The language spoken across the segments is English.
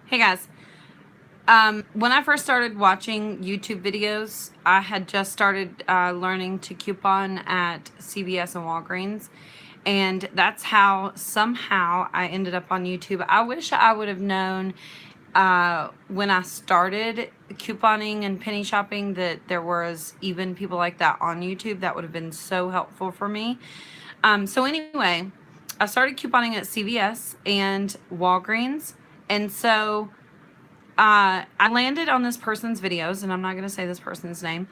Hey guys, when I first started watching YouTube videos, I had just started learning to coupon at CVS and Walgreens, and that's how somehow I ended up on YouTube. I wish I would have known when I started couponing and penny shopping that there was even people like that on YouTube. That would have been so helpful for me. So anyway, I started couponing at CVS and Walgreens, and so I landed on this person's videos, and I'm not going to say this person's name.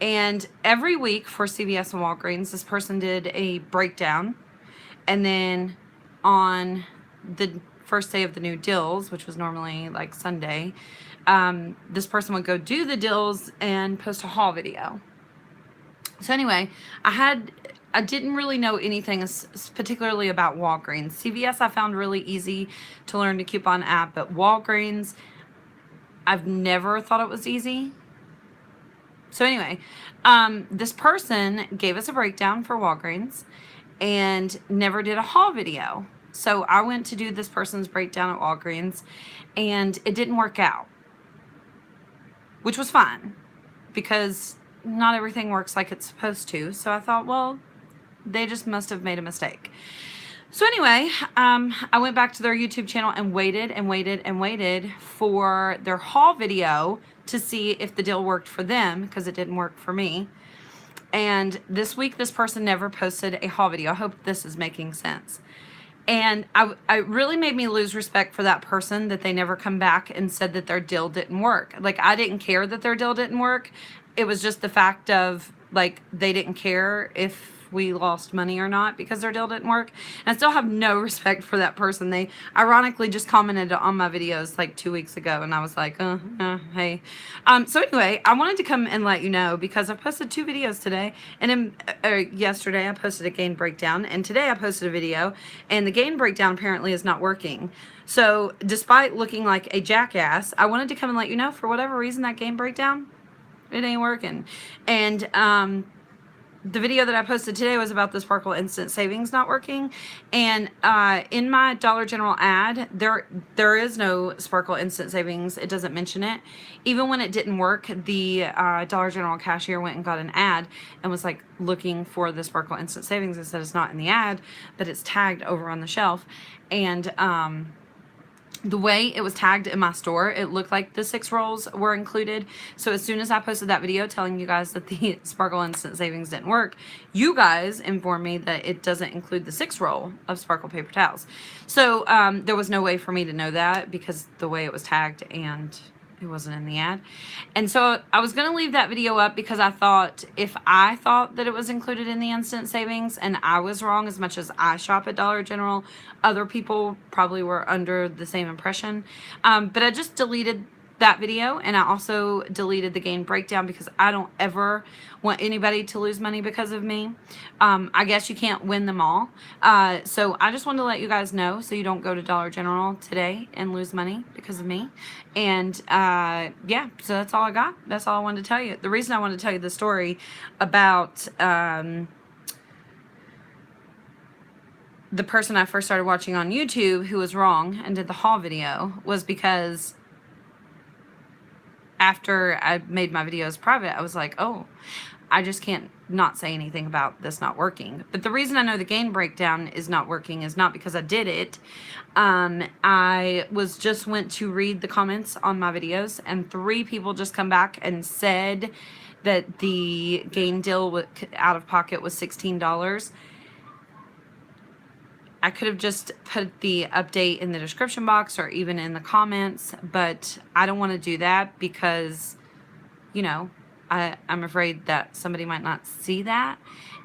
And every week for CVS and Walgreens, this person did a breakdown. And then on the first day of the new deals, which was normally like Sunday, this person would go do the deals and post a haul video. So anyway, I didn't really know anything particularly about Walgreens. CVS I found really easy to learn to coupon at, but Walgreens I've never thought it was easy. So anyway, this person gave us a breakdown for Walgreens and never did a haul video. So I went to do this person's breakdown at Walgreens and it didn't work out, which was fine because not everything works like it's supposed to. So I thought, well, they just must have made a mistake. So anyway, I went back to their YouTube channel and waited and waited and waited for their haul video to see if the deal worked for them because it didn't work for me. And this week, this person never posted a haul video. I hope this is making sense. And it really made me lose respect for that person that they never come back and said that their deal didn't work. Like, I didn't care that their deal didn't work. It was just the fact of, like, they didn't care if we lost money or not because their deal didn't work. And I still have no respect for that person. They ironically just commented on my videos like 2 weeks ago, and I was like, hey. So anyway, I wanted to come and let you know because I posted 2 videos today, and yesterday I posted a gain breakdown, and today I posted a video, and the gain breakdown apparently is not working. So despite looking like a jackass, I wanted to come and let you know for whatever reason that gain breakdown, it ain't working. And the video that I posted today was about the Sparkle Instant Savings not working. And in my Dollar General ad, there is no Sparkle Instant Savings. It doesn't mention it. Even when it didn't work, the Dollar General cashier went and got an ad and was like looking for the Sparkle Instant Savings and said it's not in the ad, but it's tagged over on the shelf. And the way it was tagged in my store, it looked like the 6 rolls were included. So as soon as I posted that video telling you guys that the Sparkle Instant Savings didn't work, you guys informed me that it doesn't include the 6 roll of Sparkle paper towels. So there was no way for me to know that because the way it was tagged and it wasn't in the ad. And so I was going to leave that video up because I thought if I thought that it was included in the instant savings and I was wrong, as much as I shop at Dollar General, other people probably were under the same impression. But I just deleted that video, and I also deleted the gain breakdown because I don't ever want anybody to lose money because of me. I guess you can't win them all. So I just wanted to let you guys know so you don't go to Dollar General today and lose money because of me. And yeah, so that's all I got. That's all I wanted to tell you. The reason I wanted to tell you the story about the person I first started watching on YouTube who was wrong and did the haul video was because after I made my videos private, I was like, oh, I just can't not say anything about this not working. But the reason I know the gain breakdown is not working is not because I did it. I went to read the comments on my videos, and 3 people just come back and said that the gain deal out of pocket was $16. I could have just put the update in the description box or even in the comments, but I don't want to do that because, you know, I'm afraid that somebody might not see that.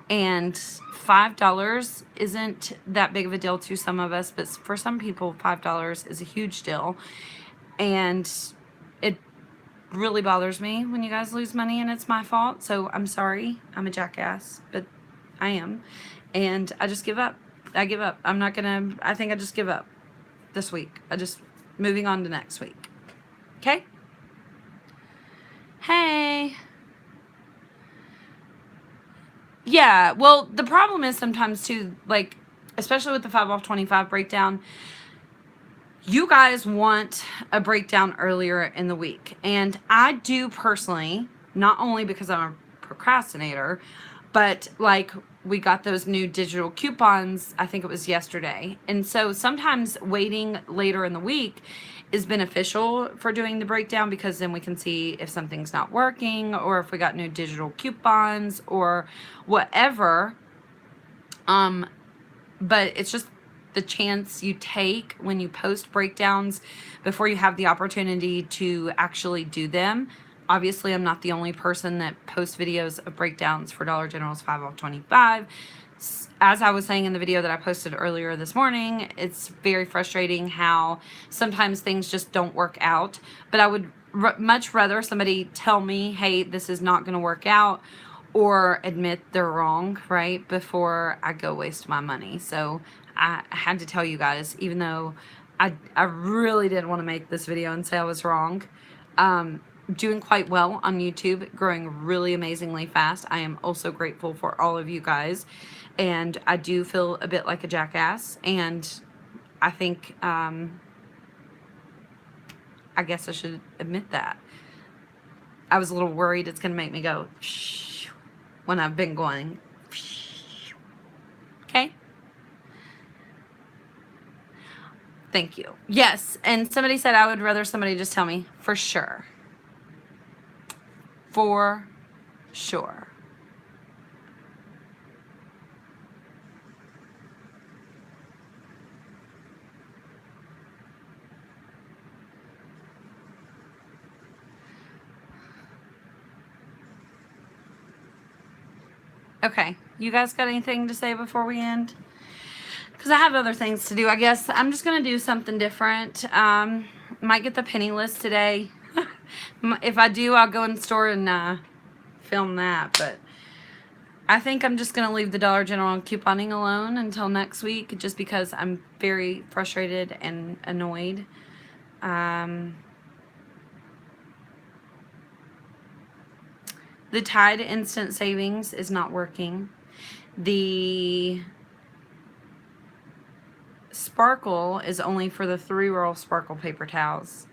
And $5 isn't that big of a deal to some of us, but for some people, $5 is a huge deal. And it really bothers me when you guys lose money and it's my fault. So I'm sorry. I'm a jackass, but I am. And I just give up. I give up. I think I just give up this week. Moving on to next week. Okay? Hey. Yeah, well, the problem is sometimes too, like, especially with the 5 off 25 breakdown, you guys want a breakdown earlier in the week. And I do personally, not only because I'm a procrastinator, but like we got those new digital coupons, I think it was yesterday. And so sometimes waiting later in the week is beneficial for doing the breakdown, because then we can see if something's not working or if we got new digital coupons or whatever. But it's just the chance you take when you post breakdowns before you have the opportunity to actually do them. Obviously, I'm not the only person that posts videos of breakdowns for Dollar General's 5 off 25. As I was saying in the video that I posted earlier this morning, it's very frustrating how sometimes things just don't work out. But I would much rather somebody tell me, hey, this is not going to work out, or admit they're wrong, right, before I go waste my money. So I had to tell you guys, even though I really didn't want to make this video and say I was wrong. Doing quite well on YouTube, growing really amazingly fast. I am also grateful for all of you guys, and I do feel a bit like a jackass, and I think I guess I should admit that. I was a little worried it's going to make me go when I've been going. Okay? Thank you. Yes, and somebody said I would rather somebody just tell me. For sure. For sure. Okay, you guys got anything to say before we end? Because I have other things to do. I guess I'm just going to do something different. Might get the penny list today. If I do, I'll go in the store and film that. But I think I'm just going to leave the Dollar General couponing alone until next week, just because I'm very frustrated and annoyed. The Tide Instant Savings is not working. The Sparkle is only for the 3-roll Sparkle paper towels.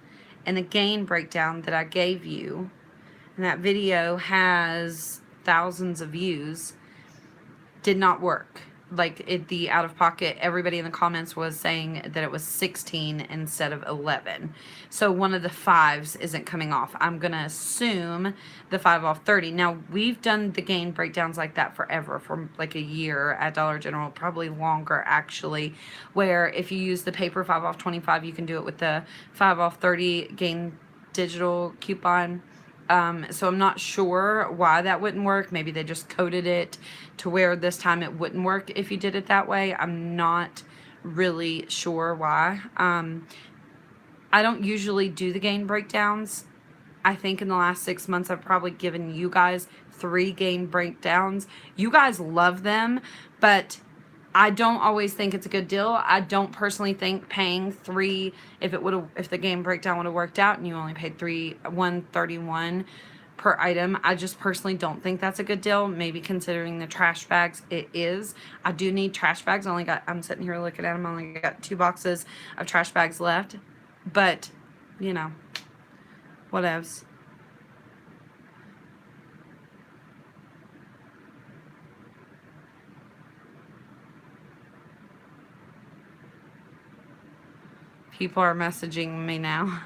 And the Gain breakdown that I gave you, and that video has thousands of views, did not work. Like the out of pocket, everybody in the comments was saying that it was 16 instead of 11. So one of the 5s isn't coming off. I'm going to assume the 5 off 30. Now, we've done the Gain breakdowns like that forever, for like a year at Dollar General, probably longer actually, where if you use the paper 5 off 25, you can do it with the 5 off 30 Gain digital coupon. So I'm not sure why that wouldn't work. Maybe they just coded it to where this time it wouldn't work if you did it that way. I'm not really sure why. I don't usually do the Gain breakdowns. I think in the last 6 months, I've probably given you guys 3 Gain breakdowns. You guys love them, but I don't always think it's a good deal. I don't personally think paying 3, if the Gain breakdown would have worked out and you only paid $131 per item, I just personally don't think that's a good deal. Maybe considering the trash bags, it is. I do need trash bags. I'm sitting here looking at them. I only got 2 boxes of trash bags left, but you know, whatevs. People are messaging me now.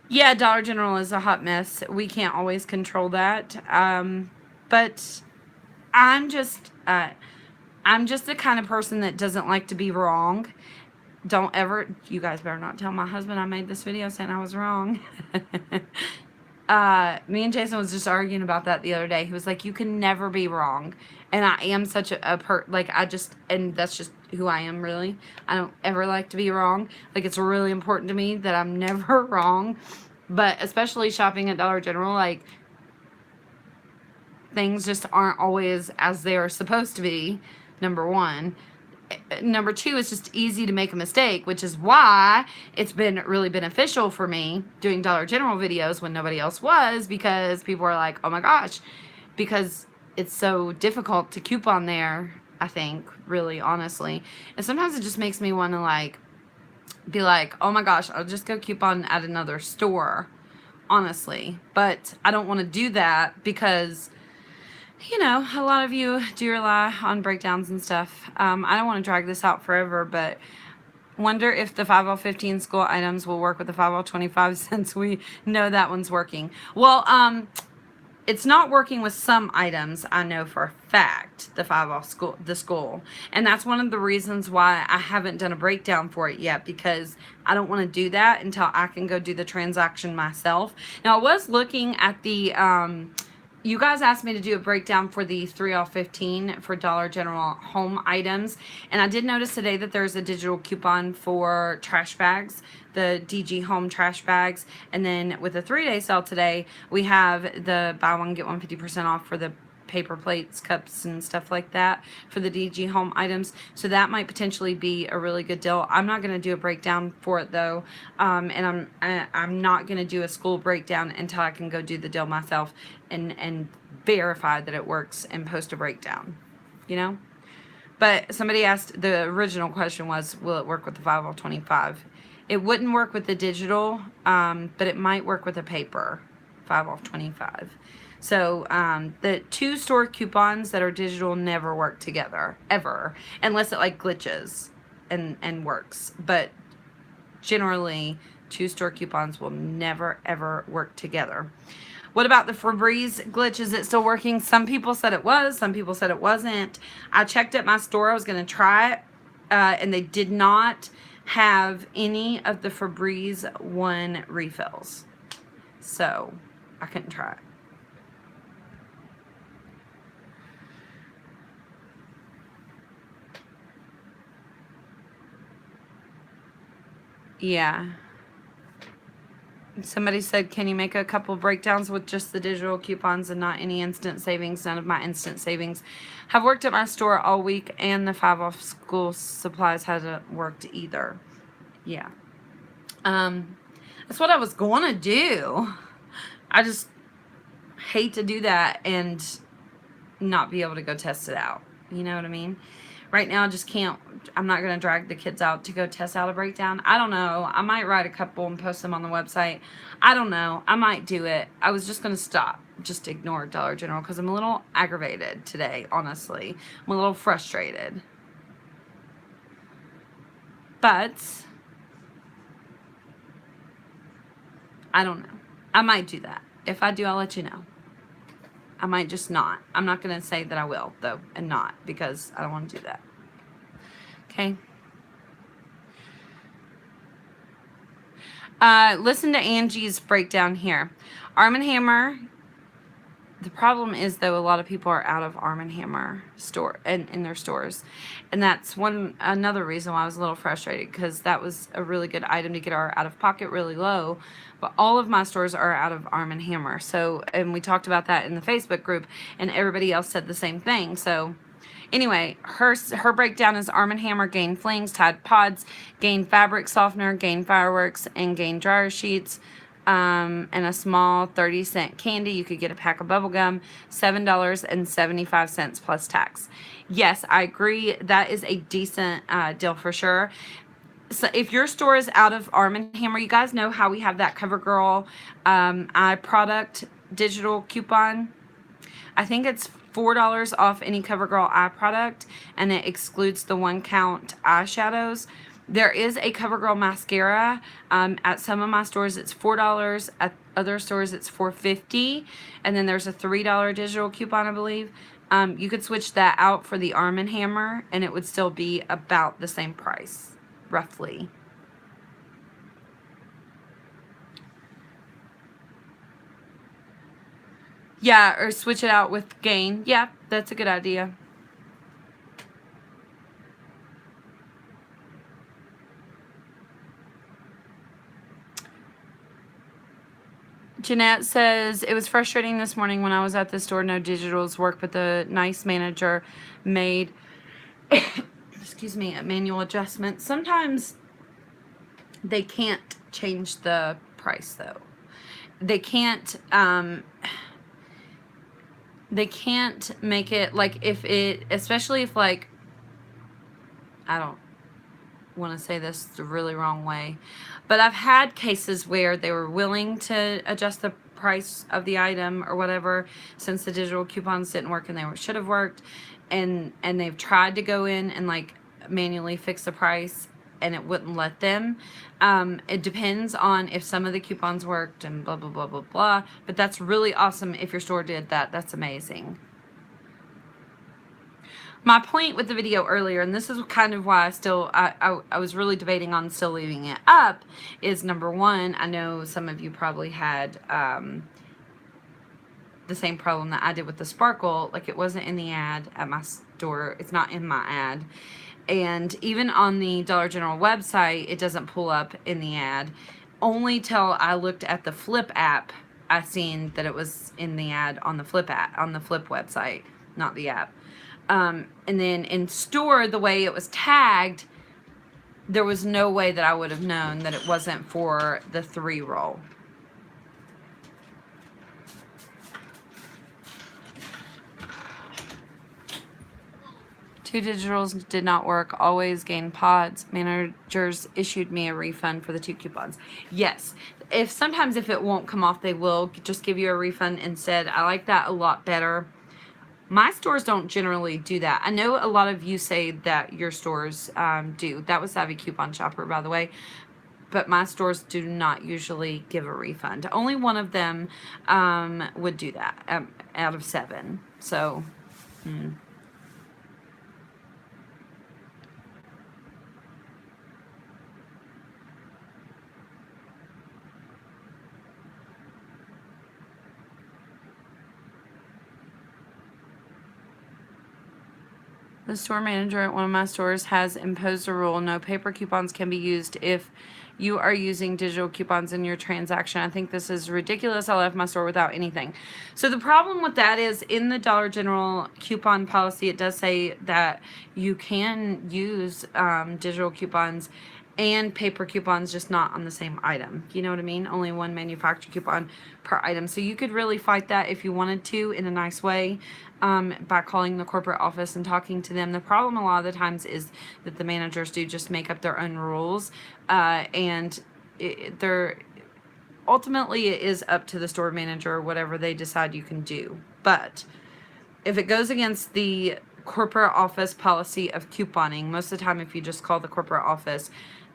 Yeah, Dollar General is a hot mess. We can't always control that. But I'm just the kind of person that doesn't like to be wrong. Don't ever, you guys better not tell my husband I made this video saying I was wrong. Me and Jason was just arguing about that the other day. He was like, you can never be wrong. And I am such and that's just who I am, really. I don't ever like to be wrong. Like, it's really important to me that I'm never wrong. But especially shopping at Dollar General, like, things just aren't always as they're supposed to be, number one. Number 2, it's just easy to make a mistake, which is why it's been really beneficial for me doing Dollar General videos when nobody else was, because people are like, oh my gosh, because it's so difficult to coupon there, I think, really honestly. And sometimes it just makes me want to like be like, oh my gosh, I'll just go coupon at another store, honestly. But I don't want to do that because, you know, a lot of you do rely on breakdowns and stuff. I don't want to drag this out forever, but wonder if the 5L15 school items will work with the 5L25 since we know that one's working. Well, it's not working with some items, I know for a fact, the 5L school. And that's one of the reasons why I haven't done a breakdown for it yet, because I don't want to do that until I can go do the transaction myself. Now, I was looking at the, you guys asked me to do a breakdown for the 3L15 for Dollar General home items. And I did notice today that there's a digital coupon for trash bags, the DG home trash bags. And then with the 3-day sale today, we have the buy one, get one 50% off for the paper plates, cups, and stuff like that for the DG home items. So that might potentially be a really good deal. I'm not going to do a breakdown for it though, and I'm not going to do a school breakdown until I can go do the deal myself and verify that it works and post a breakdown, you know. But somebody asked, the original question was, will it work with the 5L25? It wouldn't work with the digital, but it might work with a paper 5L25. So the two store coupons that are digital never work together, ever, unless it like glitches and works. But generally, two store coupons will never ever work together. What about the Febreze glitch? Is it still working? Some people said it was, some people said it wasn't. I checked at my store, I was going to try it, and they did not have any of the Febreze 1 refills. So I couldn't try it. Yeah. Somebody said, can you make a couple breakdowns with just the digital coupons and not any instant savings? None of my instant savings have worked at my store all week, and the 5 off school supplies hasn't worked either. Yeah. That's what I was going to do. I just hate to do that and not be able to go test it out. You know what I mean? Right now, I just can't. I'm not going to drag the kids out to go test out a breakdown. I don't know. I might write a couple and post them on the website. I don't know. I might do it. I was just going to stop. Just ignore Dollar General because I'm a little aggravated today, honestly. I'm a little frustrated. But I don't know. I might do that. If I do, I'll let you know. I might just not. I'm not going to say that I will, though, and not, because I don't want to do that. Okay? Listen to Angie's breakdown here. Arm & Hammer. The problem is, though, a lot of people are out of Arm & Hammer store in their stores. And that's another reason why I was a little frustrated, because that was a really good item to get our out-of-pocket really low. But all of my stores are out of Arm & Hammer. So, and we talked about that in the Facebook group, and everybody else said the same thing. So, anyway, her breakdown is Arm & Hammer, Gain Flings, Tide Pods, Gain Fabric Softener, Gain Fireworks, and Gain Dryer Sheets. And a small 30-cent candy. You could get a pack of bubble gum, $7.75 plus tax. Yes, I agree. That is a decent deal for sure. So if your store is out of Arm & Hammer, you guys know how we have that CoverGirl eye product digital coupon. I think it's $4 off any CoverGirl eye product, and it excludes the 1 count eyeshadows. There is a CoverGirl mascara. At some of my stores, it's $4. At other stores, it's $4.50. And then there's a $3 digital coupon, I believe. You could switch that out for the Arm & Hammer, and it would still be about the same price, roughly. Yeah, or switch it out with Gain. Yeah, that's a good idea. Jeanette says, it was frustrating this morning when I was at the store. No digitals work, but the nice manager made, excuse me, a manual adjustment. Sometimes they can't change the price, though. They can't, they can't make it, like, if it, especially if, like, I don't want to say this the really wrong way, but I've had cases where they were willing to adjust the price of the item or whatever, since the digital coupons didn't work and they should have worked, and they've tried to go in and like manually fix the price and it wouldn't let them. It depends on if some of the coupons worked and blah blah blah blah blah, but that's really awesome if your store did that. That's amazing. My point with the video earlier, and this is kind of why I was really debating on still leaving it up, is number one, I know some of you probably had the same problem that I did with the sparkle. Like, it wasn't in the ad at my store. It's not in my ad. And even on the Dollar General website, it doesn't pull up in the ad. Only till I looked at the Flip app, I seen that it was in the ad on the Flip app, on the Flip website, not the app. And then in store, the way it was tagged, there was no way that I would have known that it wasn't for the 3-roll. Two digitals did not work. Always gain pods. Managers issued me a refund for the 2 coupons. Yes. Sometimes if it won't come off, they will just give you a refund instead. I like that a lot better. My stores don't generally do that. I know a lot of you say that your stores do. That was Savvy Coupon Shopper, by the way. But my stores do not usually give a refund. Only one of them would do that out of 7. So, The store manager at one of my stores has imposed a rule: no paper coupons can be used if you are using digital coupons in your transaction. I think this is ridiculous. I left my store without anything. So the problem with that is, in the Dollar General coupon policy, it does say that you can use digital coupons and paper coupons, just not on the same item. You know what I mean? Only one manufacturer coupon per item. So you could really fight that if you wanted to, in a nice way, by calling the corporate office and talking to them. The problem a lot of the times is that the managers do just make up their own rules, and they're ultimately, it is up to the store manager, whatever they decide you can do. But if it goes against the corporate office policy of couponing, most of the time if you just call the corporate office,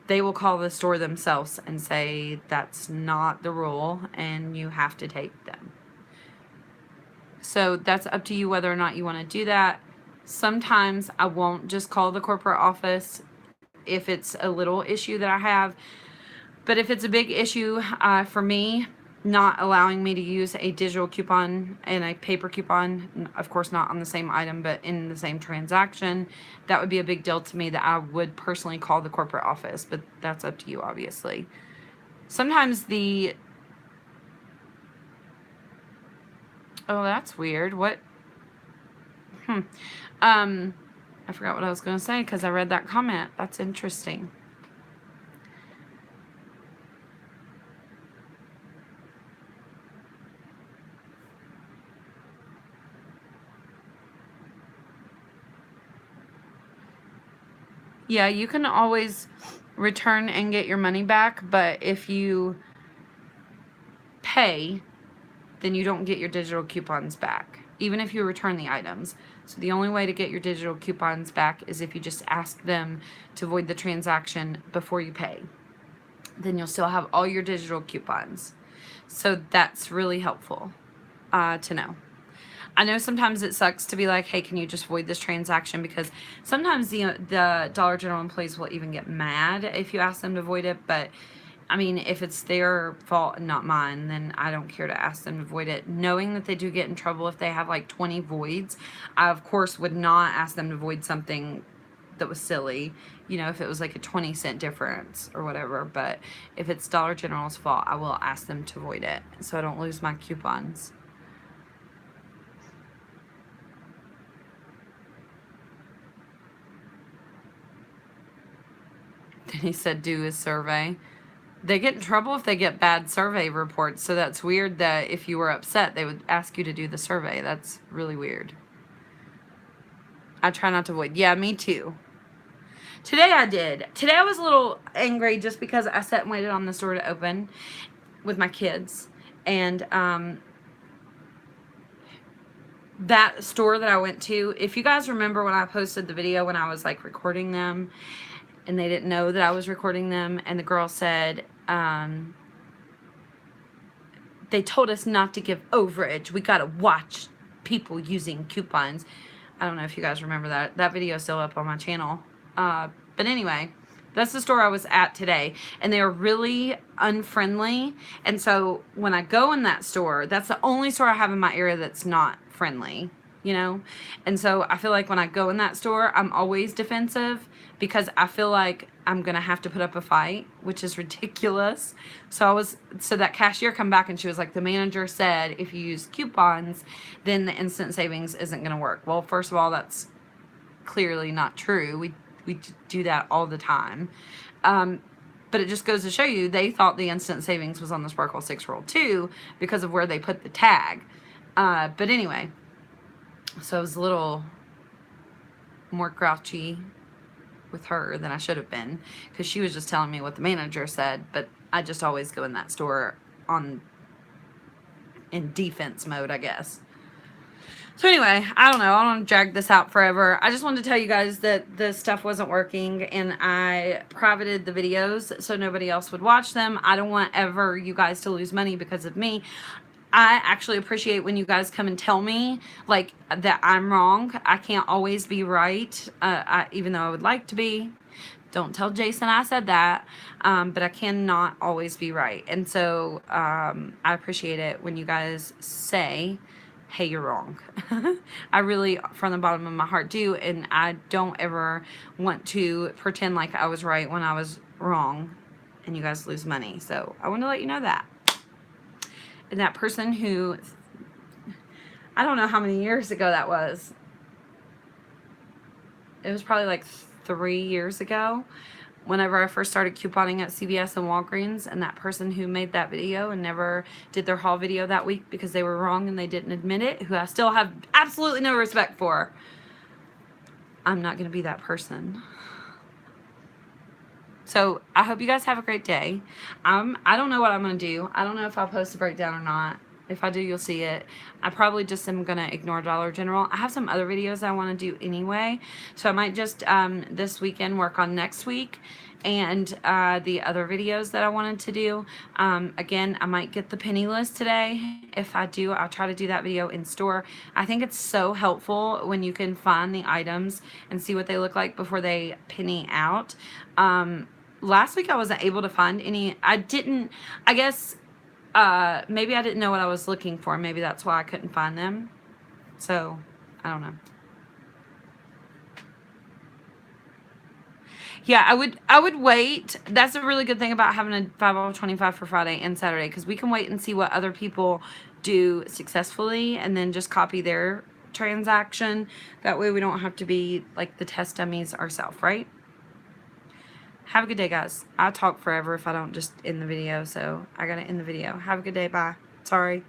they will call the store themselves and say that's not the rule and you have to take them. So that's up to you whether or not you want to do that. Sometimes I won't just call the corporate office if it's a little issue that I have. But if it's a big issue for me, not allowing me to use a digital coupon and a paper coupon, of course not on the same item, but in the same transaction, that would be a big deal to me, that I would personally call the corporate office. But that's up to you, obviously. Sometimes oh, that's weird. What? I forgot what I was going to say because I read that comment. That's interesting. Yeah, you can always return and get your money back, but if you pay, then you don't get your digital coupons back, even if you return the items. So the only way to get your digital coupons back is if you just ask them to void the transaction before you pay. Then you'll still have all your digital coupons. So that's really helpful to know. I know sometimes it sucks to be like, hey, can you just void this transaction? Because sometimes the Dollar General employees will even get mad if you ask them to void it. But I mean, if it's their fault and not mine, then I don't care to ask them to void it. Knowing that they do get in trouble if they have like 20 voids, I of course would not ask them to void something that was silly, you know, if it was like a 20-cent difference or whatever. But if it's Dollar General's fault, I will ask them to void it so I don't lose my coupons. Then he said, do a survey. They get in trouble if they get bad survey reports. So that's weird that if you were upset, they would ask you to do the survey. That's really weird. I try not to avoid. Yeah, me too. Today I did. Today I was a little angry just because I sat and waited on the store to open with my kids. And that store that I went to, if you guys remember when I posted the video when I was like recording them and they didn't know that I was recording them, and the girl said, they told us not to give overage. We gotta watch people using coupons. I don't know if you guys remember that. That video is still up on my channel. But anyway, that's the store I was at today. And they are really unfriendly. And so when I go in that store, that's the only store I have in my area that's not friendly, you know? And so I feel like when I go in that store, I'm always defensive because I feel like I'm gonna have to put up a fight, which is ridiculous. So that cashier come back and she was like, the manager said if you use coupons, then the instant savings isn't gonna work. Well, first of all, that's clearly not true. We do that all the time. But it just goes to show you, they thought the instant savings was on the Sparkle 6 roll too because of where they put the tag. But anyway, so I was a little more grouchy with her than I should have been because she was just telling me what the manager said, but I just always go in that store in defense mode, I guess. So anyway, I don't know. I don't want to drag this out forever. I just wanted to tell you guys that the stuff wasn't working and I privated the videos so nobody else would watch them. I don't want ever you guys to lose money because of me. I actually appreciate when you guys come and tell me like that I'm wrong. I can't always be right, even though I would like to be. Don't tell Jason I said that, but I cannot always be right. And so I appreciate it when you guys say, hey, you're wrong. I really, from the bottom of my heart, do. And I don't ever want to pretend like I was right when I was wrong and you guys lose money. So I want to let you know that. And that person who, I don't know how many years ago that was. It was probably like 3 years ago whenever I first started couponing at CVS and Walgreens, and that person who made that video and never did their haul video that week because they were wrong and they didn't admit it, who I still have absolutely no respect for. I'm not going to be that person. So I hope you guys have a great day. I don't know what I'm going to do. I don't know if I'll post a breakdown or not. If I do, you'll see it. I probably just am going to ignore Dollar General. I have some other videos I want to do anyway. So I might just this weekend work on next week and the other videos that I wanted to do. Again, I might get the penny list today. If I do, I'll try to do that video in store. I think it's so helpful when you can find the items and see what they look like before they penny out. Last week I wasn't able to find any. I guess maybe I didn't know what I was looking for. Maybe that's why I couldn't find them. So, I don't know. Yeah, I would wait. That's a really good thing about having a 5 off 25 for Friday and Saturday, because we can wait and see what other people do successfully and then just copy their transaction. That way we don't have to be like the test dummies ourselves, right? Have a good day, guys. I'll talk forever if I don't just end the video, so I gotta end the video. Have a good day. Bye. Sorry.